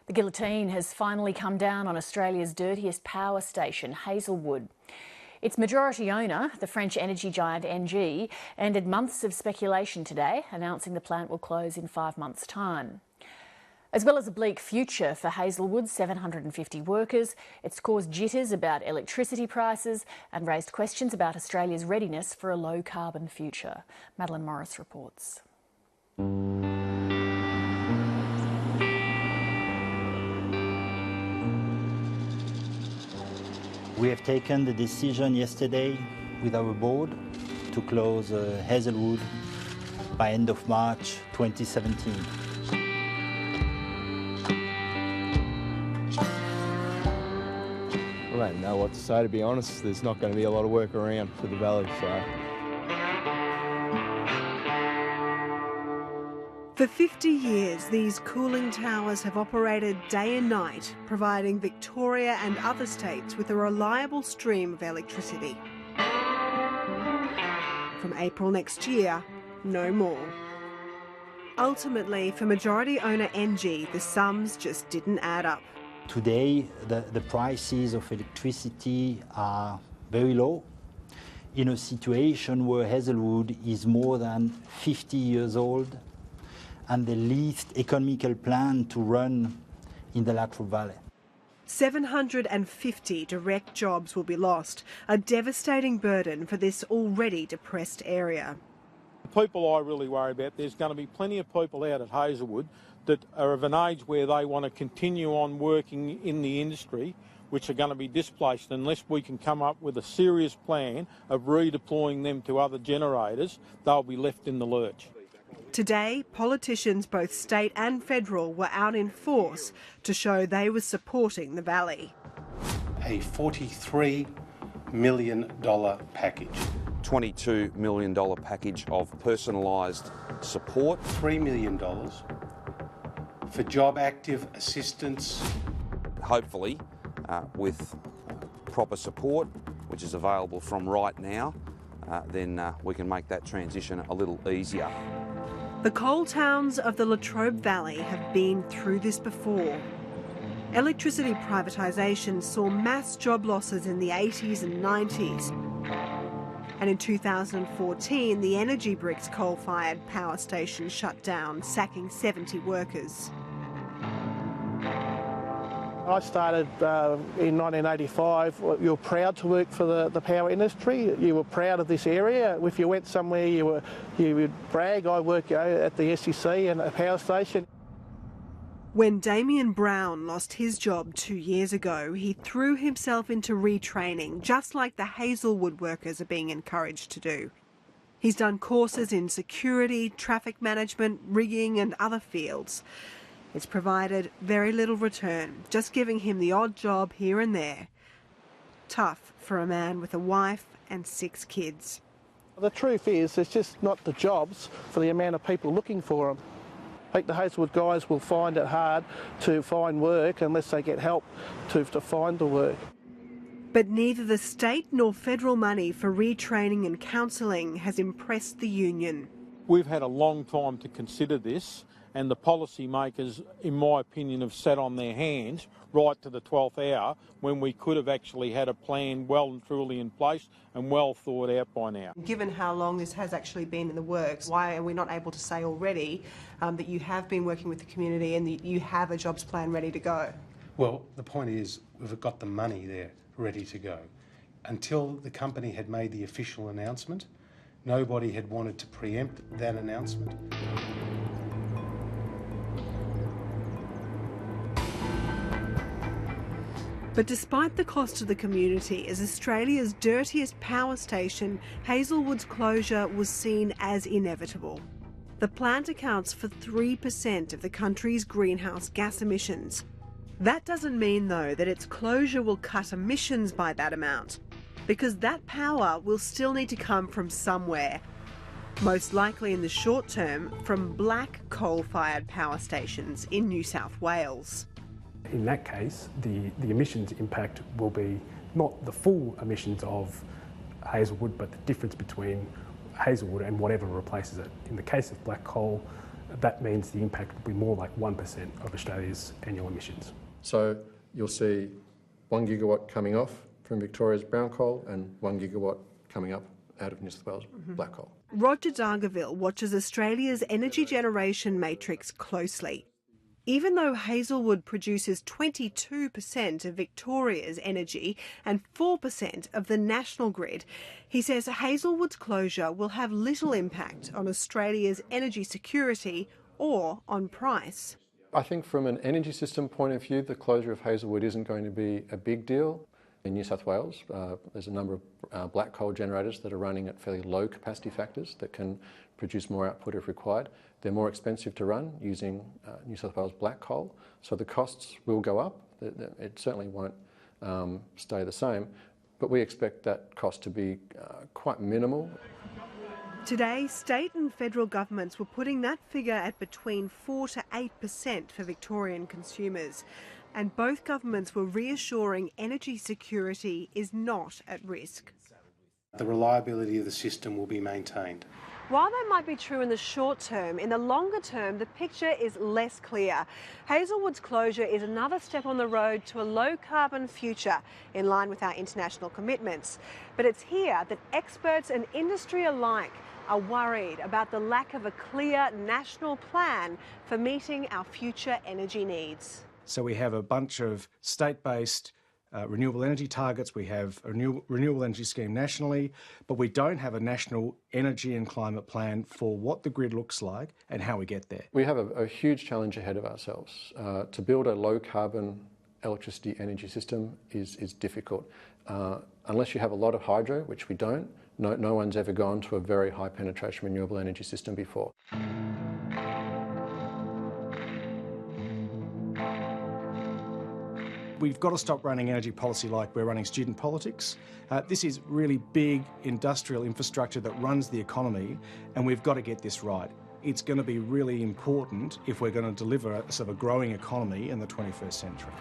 The guillotine has finally come down on Australia's dirtiest power station, Hazelwood. Its majority owner, the French energy giant ENGIE, ended months of speculation today, announcing the plant will close in 5 months' time. As well as a bleak future for Hazelwood's 750 workers, it's caused jitters about electricity prices and raised questions about Australia's readiness for a low-carbon future. Madeline Morris reports. We have taken the decision yesterday with our board to close Hazelwood by end of March 2017. Well, I don't know what to say, to be honest. There's not going to be a lot of work around for the valley, so. For 50 years, these cooling towers have operated day and night, providing Victoria and other states with a reliable stream of electricity. From April next year, no more. Ultimately, for majority owner ENGIE, the sums just didn't add up. Today, the prices of electricity are very low in a situation where Hazelwood is more than 50 years old and the least economical plant to run in the Latrobe Valley. 750 direct jobs will be lost, a devastating burden for this already depressed area. The people I really worry about, there's going to be plenty of people out at Hazelwood that are of an age where they want to continue on working in the industry, which are going to be displaced unless we can come up with a serious plan of redeploying them to other generators. They'll be left in the lurch. Today, politicians, both state and federal, were out in force to show they were supporting the valley. A $43 million package. $22 million package of personalised support. $3 million for job active assistance. Hopefully, with proper support, which is available from right now, then we can make that transition a little easier. The coal towns of the Latrobe Valley have been through this before. Electricity privatisation saw mass job losses in the 80s and 90s. And in 2014, the Energy Bricks coal-fired power station shut down, sacking 70 workers. I started in 1985. You were proud to work for the power industry. You were proud of this area. If you went somewhere, you would brag. I work at the SEC and a power station. When Damien Brown lost his job 2 years ago, he threw himself into retraining, just like the Hazelwood workers are being encouraged to do. He's done courses in security, traffic management, rigging and other fields. It's provided very little return, just giving him the odd job here and there. Tough for a man with a wife and 6 kids. The truth is, it's just not the jobs for the amount of people looking for them. I think the Hazelwood guys will find it hard to find work unless they get help to find the work. But neither the state nor federal money for retraining and counselling has impressed the union. We've had a long time to consider this, and the policymakers, in my opinion, have sat on their hands right to the 12th hour when we could have actually had a plan well and truly in place and well thought out by now. Given how long this has actually been in the works, why are we not able to say already that you have been working with the community and that you have a jobs plan ready to go? Well, the point is we've got the money there ready to go. Until the company had made the official announcement, nobody had wanted to preempt that announcement. But despite the cost to the community, as Australia's dirtiest power station, Hazelwood's closure was seen as inevitable. The plant accounts for 3% of the country's greenhouse gas emissions. That doesn't mean, though, that its closure will cut emissions by that amount, because that power will still need to come from somewhere. Most likely in the short term from black coal-fired power stations in New South Wales. In that case, the emissions impact will be not the full emissions of Hazelwood, but the difference between Hazelwood and whatever replaces it. In the case of black coal, that means the impact will be more like 1% of Australia's annual emissions. So you'll see 1 gigawatt coming off from Victoria's brown coal and 1 gigawatt coming up out of New South Wales black coal. Roger Dargaville watches Australia's energy generation matrix closely. Even though Hazelwood produces 22% of Victoria's energy and 4% of the national grid, he says Hazelwood's closure will have little impact on Australia's energy security or on price. I think from an energy system point of view, the closure of Hazelwood isn't going to be a big deal. In New South Wales, there's a number of black coal generators that are running at fairly low capacity factors that can produce more output if required. They're more expensive to run using New South Wales black coal, so the costs will go up. It certainly won't stay the same, but we expect that cost to be quite minimal. Today, state and federal governments were putting that figure at between 4 to 8% for Victorian consumers. And both governments were reassuring energy security is not at risk. The reliability of the system will be maintained. While that might be true in the short term, in the longer term, the picture is less clear. Hazelwood's closure is another step on the road to a low-carbon future, in line with our international commitments. But it's here that experts and industry alike are worried about the lack of a clear national plan for meeting our future energy needs. So we have a bunch of state-based renewable energy targets, we have a renewable energy scheme nationally, but we don't have a national energy and climate plan for what the grid looks like and how we get there. We have a huge challenge ahead of ourselves. To build a low-carbon electricity energy system is difficult. Unless you have a lot of hydro, which we don't, no one's ever gone to a very high penetration renewable energy system before. We've got to stop running energy policy like we're running student politics. This is really big industrial infrastructure that runs the economy, and we've got to get this right. It's going to be really important if we're going to deliver a sort of a growing economy in the 21st century.